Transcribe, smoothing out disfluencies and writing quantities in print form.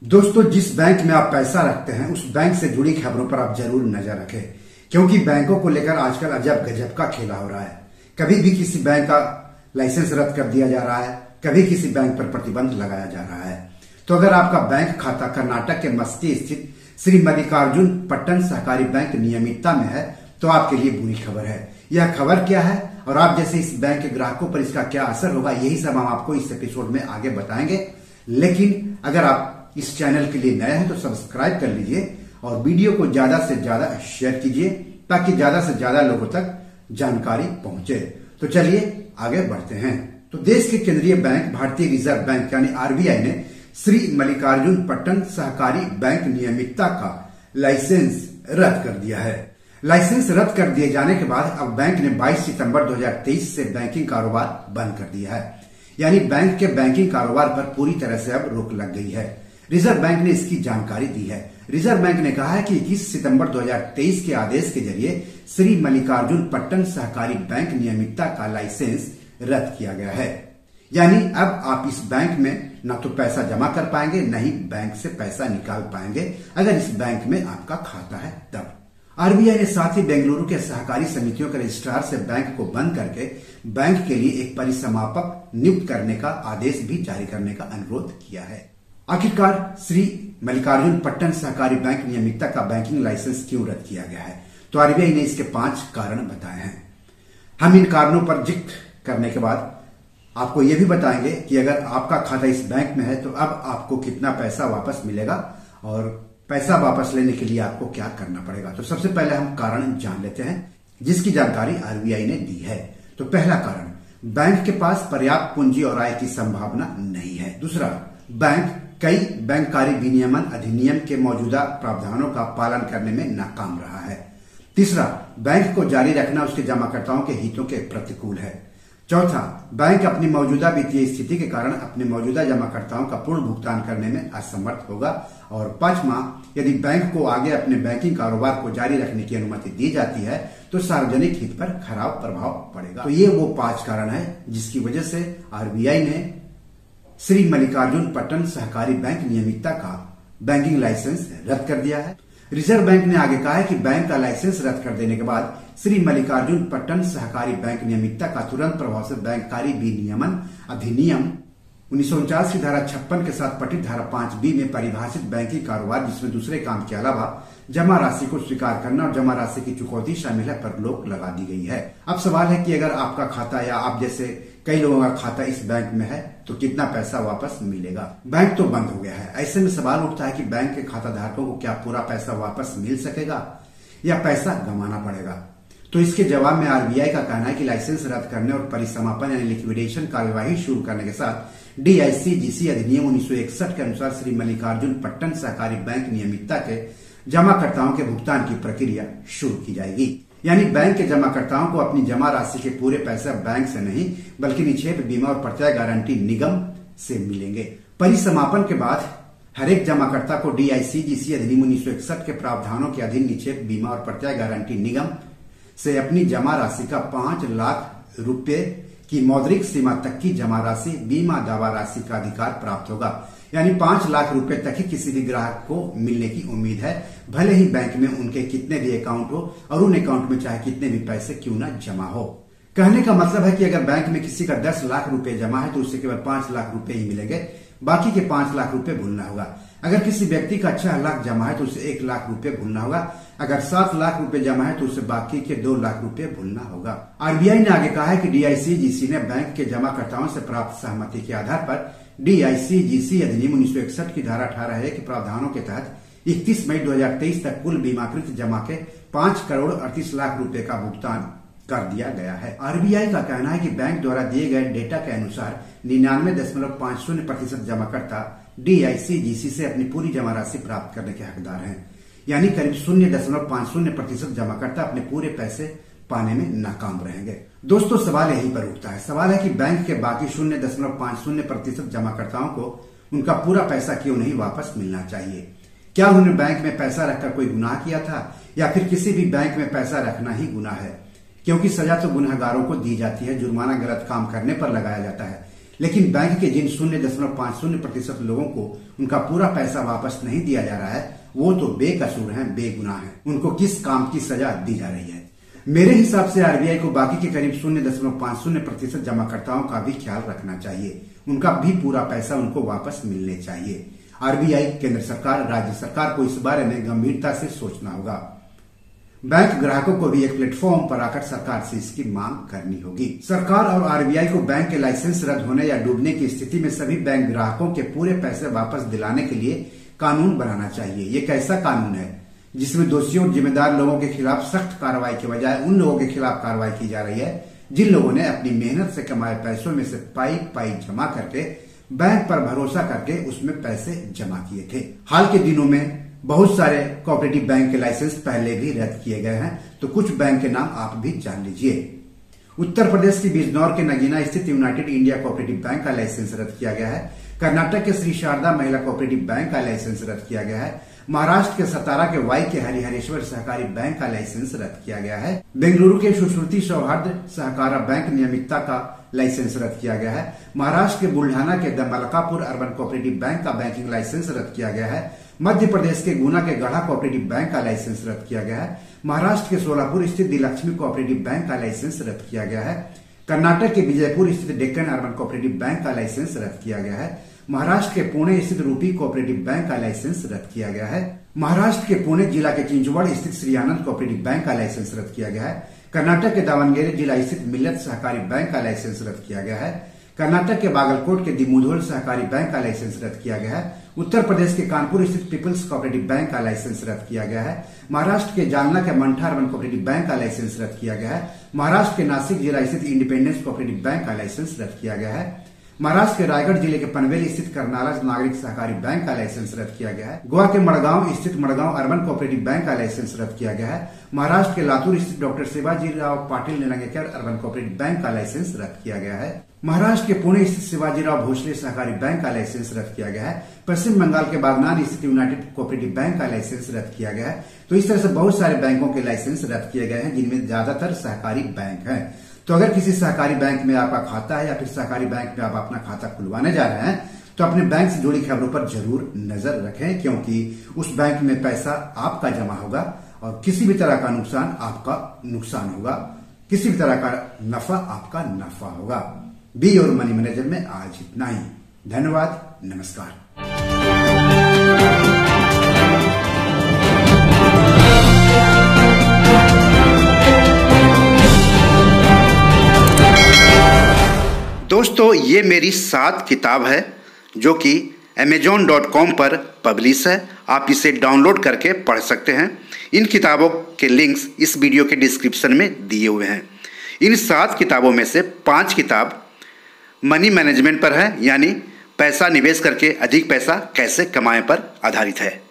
दोस्तों, जिस बैंक में आप पैसा रखते हैं उस बैंक से जुड़ी खबरों पर आप जरूर नजर रखें, क्योंकि बैंकों को लेकर आजकल अजब गजब का खेला हो रहा है। कभी भी किसी बैंक का लाइसेंस रद्द कर दिया जा रहा है, कभी किसी बैंक पर प्रतिबंध लगाया जा रहा है। तो अगर आपका बैंक खाता कर्नाटक के मस्की स्थित श्री मल्लिकार्जुन पट्टन सहकारी बैंक नियमितता में है तो आपके लिए बुरी खबर है। यह खबर क्या है और आप जैसे इस बैंक के ग्राहकों पर इसका क्या असर होगा, यही सब हम आपको इस एपिसोड में आगे बताएंगे। लेकिन अगर आप इस चैनल के लिए नए हैं तो सब्सक्राइब कर लीजिए और वीडियो को ज्यादा से ज्यादा शेयर कीजिए ताकि ज्यादा से ज्यादा लोगों तक जानकारी पहुंचे। तो चलिए आगे बढ़ते हैं। तो देश के केंद्रीय बैंक भारतीय रिजर्व बैंक यानी आरबीआई ने श्री मल्लिकार्जुन पट्टन सहकारी बैंक नियमितता का लाइसेंस रद्द कर दिया है। लाइसेंस रद्द कर दिए जाने के बाद अब बैंक ने 22 सितंबर 2023 से बैंकिंग कारोबार बंद कर दिया है, यानी बैंक के बैंकिंग कारोबार पर पूरी तरह से अब रोक लग गई है। रिजर्व बैंक ने इसकी जानकारी दी है। रिजर्व बैंक ने कहा है कि 21 सितंबर 2023 के आदेश के जरिए श्री मल्लिकार्जुन पट्टन सहकारी बैंक नियमितता का लाइसेंस रद्द किया गया है, यानी अब आप इस बैंक में न तो पैसा जमा कर पाएंगे न ही बैंक से पैसा निकाल पाएंगे अगर इस बैंक में आपका खाता है तब। आरबीआई ने साथ ही बेंगलुरु के सहकारी समितियों के रजिस्ट्रार से बैंक को बंद करके बैंक के लिए एक परिसमापक नियुक्त करने का आदेश भी जारी करने का अनुरोध किया है। आखिरकार श्री मल्लिकार्जुन पट्टन सहकारी बैंक नियमितता का बैंकिंग लाइसेंस क्यों रद्द किया गया है? तो आरबीआई ने इसके 5 कारण बताए हैं। हम इन कारणों पर जिक्र करने के बाद आपको यह भी बताएंगे कि अगर आपका खाता इस बैंक में है तो अब आपको कितना पैसा वापस मिलेगा और पैसा वापस लेने के लिए आपको क्या करना पड़ेगा। तो सबसे पहले हम कारण जान लेते हैं जिसकी जानकारी आरबीआई ने दी है। तो पहला कारण, बैंक के पास पर्याप्त पूंजी और आय की संभावना नहीं है। दूसरा, बैंक कई बैंककारी विनियमन अधिनियम के मौजूदा प्रावधानों का पालन करने में नाकाम रहा है। तीसरा, बैंक को जारी रखना उसके जमाकर्ताओं के हितों के प्रतिकूल है। चौथा, बैंक अपनी मौजूदा वित्तीय स्थिति के कारण अपने मौजूदा जमाकर्ताओं का पूर्ण भुगतान करने में असमर्थ होगा। और पांचवा, यदि बैंक को आगे अपने बैंकिंग कारोबार को जारी रखने की अनुमति दी जाती है तो सार्वजनिक हित पर खराब प्रभाव पड़ेगा। तो ये वो 5 कारण है जिसकी वजह से आरबीआई ने श्री मल्लिकार्जुन पट्टन सहकारी बैंक नियमितता का बैंकिंग लाइसेंस रद्द कर दिया है। रिजर्व बैंक ने आगे कहा है कि बैंक का लाइसेंस रद्द कर देने के बाद श्री मल्लिकार्जुन पट्टन सहकारी बैंक नियमितता का तुरंत प्रभाव से बैंककारी विनियमन अधिनियम 1949 की धारा 56 के साथ पठित धारा 5B में परिभाषित बैंकिंग कारोबार जिसमें दूसरे काम के अलावा जमा राशि को स्वीकार करना और जमा राशि की चुकौती शामिल है पर रोक लगा दी गई है। अब सवाल है कि अगर आपका खाता या आप जैसे कई लोगों का खाता इस बैंक में है तो कितना पैसा वापस मिलेगा? बैंक तो बंद हो गया है। ऐसे में सवाल उठता है कि बैंक के खाता धारकों को क्या पूरा पैसा वापस मिल सकेगा या पैसा गंवाना पड़ेगा? तो इसके जवाब में आरबीआई का कहना है कि लाइसेंस रद्द करने और परिसमापन यानी लिक्विडेशन कार्यवाही शुरू करने के साथ डीआईसीजीसी अधिनियम 1961 के अनुसार श्री मल्लिकार्जुन पट्टन सहकारी बैंक नियमितता के जमाकर्ताओं के भुगतान की प्रक्रिया शुरू की जाएगी। यानी बैंक के जमाकर्ताओं को अपनी जमा राशि के पूरे पैसे बैंक से नहीं बल्कि निक्षेप बीमा और प्रत्यय गारंटी निगम से मिलेंगे। परिसमापन के बाद हर एक जमाकर्ता को डीआईसीजीसी अधिनियम 1961 के प्रावधानों के अधीन निक्षेप बीमा और प्रत्यय गारंटी निगम से अपनी जमा राशि का 5 लाख रुपए की मौद्रिक सीमा तक की जमा राशि बीमा दावा राशि का अधिकार प्राप्त होगा। यानी 5 लाख रुपए तक ही किसी भी ग्राहक को मिलने की उम्मीद है, भले ही बैंक में उनके कितने भी अकाउंट हो और उन अकाउंट में चाहे कितने भी पैसे क्यों न जमा हो। कहने का मतलब है कि अगर बैंक में किसी का 10 लाख रुपए जमा है तो उससे केवल 5 लाख रुपए ही मिलेंगे, बाकी के 5 लाख रुपए भूलना होगा। अगर किसी व्यक्ति का 6 लाख जमा है तो उसे 1 लाख रुपए भूलना होगा। अगर 7 लाख रुपए जमा है तो उसे बाकी के 2 लाख रुपए भूलना होगा। आरबीआई ने आगे कहा है कि डीआईसीजीसी ने बैंक के जमाकर्ताओं से प्राप्त सहमति के आधार पर डीआईसीजीसी अधिनियम 1961 की धारा 18A के प्रावधानों के तहत 31 मई 2023 तक कुल बीमाकृत जमा के 5 करोड़ 38 लाख रुपए का भुगतान कर दिया गया है। आरबीआई का कहना है कि बैंक द्वारा दिए गए डेटा के अनुसार 99.50% जमाकर्ता डीआईसीजीसी से अपनी पूरी जमा राशि प्राप्त करने के हकदार हैं, यानी करीब 0.50% जमाकर्ता अपने पूरे पैसे पाने में नाकाम रहेंगे। दोस्तों, सवाल यहीं पर उठता है। सवाल है कि बैंक के बाकी 0.50% जमाकर्ताओं को उनका पूरा पैसा क्यों नहीं वापस मिलना चाहिए? क्या उन्होंने बैंक में पैसा रखकर कोई गुनाह किया था या फिर किसी भी बैंक में पैसा रखना ही गुनाह है? क्योंकि सजा तो गुनहगारों को दी जाती है, जुर्माना गलत काम करने पर लगाया जाता है, लेकिन बैंक के जिन 0.50% लोगों को उनका पूरा पैसा वापस नहीं दिया जा रहा है, वो तो बेकसूर हैं, बेगुनाह हैं। उनको किस काम की सजा दी जा रही है? मेरे हिसाब से आरबीआई को बाकी के करीब 0.50% जमाकर्ताओं का भी ख्याल रखना चाहिए। उनका भी पूरा पैसा उनको वापस मिलने चाहिए। आरबीआई, केंद्र सरकार, राज्य सरकार को इस बारे में गंभीरता से सोचना होगा। बैंक ग्राहकों को भी एक प्लेटफॉर्म पर आकर सरकार से इसकी मांग करनी होगी। सरकार और आरबीआई को बैंक के लाइसेंस रद्द होने या डूबने की स्थिति में सभी बैंक ग्राहकों के पूरे पैसे वापस दिलाने के लिए कानून बनाना चाहिए। ये कैसा कानून है जिसमें दोषियों और जिम्मेदार लोगों के खिलाफ सख्त कार्रवाई के बजाय उन लोगों के खिलाफ कार्रवाई की जा रही है जिन लोगों ने अपनी मेहनत से कमाए पैसों में से पाई जमा करके बैंक पर भरोसा करके उसमें पैसे जमा किए थे। हाल के दिनों में बहुत सारे कोऑपरेटिव बैंक के लाइसेंस पहले भी रद्द किए गए हैं, तो कुछ बैंक के नाम आप भी जान लीजिए। उत्तर प्रदेश की बिजनौर के नगीना स्थित यूनाइटेड इंडिया कोऑपरेटिव बैंक का लाइसेंस रद्द किया गया है। कर्नाटक के श्री शारदा महिला कोऑपरेटिव बैंक का लाइसेंस रद्द किया गया है। महाराष्ट्र के सतारा के वाई के हरिहरेश्वर सहकारी बैंक का लाइसेंस रद्द किया गया है। बेंगलुरु के सुश्रुति सौहार्द सहकारा बैंक नियमितता का लाइसेंस रद्द किया गया है। महाराष्ट्र के बुल्ढाना के the Malkapur urban cooperative bank का बैंकिंग लाइसेंस रद्द किया गया है। मध्य प्रदेश के गुना के गढ़ा कोऑपरेटिव बैंक का लाइसेंस रद्द किया गया है। महाराष्ट्र के सोलापुर स्थित दिलक्ष्मी कोऑपरेटिव बैंक का लाइसेंस रद्द किया गया है। कर्नाटक के विजयपुर स्थित डेक्कन अर्बन कोऑपरेटिव बैंक का लाइसेंस रद्द किया गया है। महाराष्ट्र के पुणे स्थित रूपी कोऑपरेटिव बैंक का लाइसेंस रद्द किया गया है। महाराष्ट्र के पुणे जिला के चिंचवड़ स्थित श्री आनंद कोऑपरेटिव बैंक का लाइसेंस रद्द किया गया है। कर्नाटक के दावणगेरे जिला स्थित मिल्लत सहकारी बैंक का लाइसेंस रद्द किया गया है। कर्नाटक के बागलकोट के दिमुधोल सहकारी बैंक का लाइसेंस रद्द किया गया है। उत्तर प्रदेश के कानपुर स्थित पीपल्स कोऑपरेटिव बैंक का लाइसेंस रद्द किया गया है। महाराष्ट्र के जालना के मंठा अर्बन कोऑपरेटिव बैंक का लाइसेंस रद्द किया गया है। महाराष्ट्र के नासिक जिला स्थित इंडिपेंडेंस कोऑपरेटिव बैंक का लाइसेंस रद्द किया गया है। महाराष्ट्र के रायगढ़ जिले के पनवेल स्थित करनाला नागरिक सहकारी बैंक का लाइसेंस रद्द किया गया है। गोवा के मड़गांव स्थित मड़गांव अर्बन कोऑपरेटिव बैंक का लाइसेंस रद्द किया गया है। महाराष्ट्र के लातूर स्थित doctor Shivajirao Patil Nilangekar urban cooperative bank का लाइसेंस रद्द किया गया है। महाराष्ट्र के पुणे स्थित शिवाजीराव भोसले सहकारी बैंक का लाइसेंस रद्द किया गया है। पश्चिम बंगाल के बागनान स्थित यूनाइटेड कोऑपरेटिव बैंक का लाइसेंस रद्द किया गया है। तो इस तरह से बहुत सारे बैंकों के लाइसेंस रद्द किए गए हैं, जिनमें ज्यादातर सहकारी बैंक हैं। तो अगर किसी सहकारी बैंक में आपका खाता है या फिर सहकारी बैंक में आप अपना खाता खुलवाने जा रहे हैं, तो अपने बैंक से जुड़ी खबरों पर जरूर नजर रखें, क्योंकि उस बैंक में पैसा आपका जमा होगा और किसी भी तरह का नुकसान आपका नुकसान होगा, किसी भी तरह का नफा आपका नफा होगा। बी और मनी मैनेजर में आज इतना ही। धन्यवाद, नमस्कार। दोस्तों, ये मेरी 7 किताब है जो कि amazon.com पर पब्लिश है। आप इसे डाउनलोड करके पढ़ सकते हैं। इन किताबों के लिंक्स इस वीडियो के डिस्क्रिप्शन में दिए हुए हैं। इन 7 किताबों में से 5 किताब मनी मैनेजमेंट पर है, यानी पैसा निवेश करके अधिक पैसा कैसे कमाएं पर आधारित है।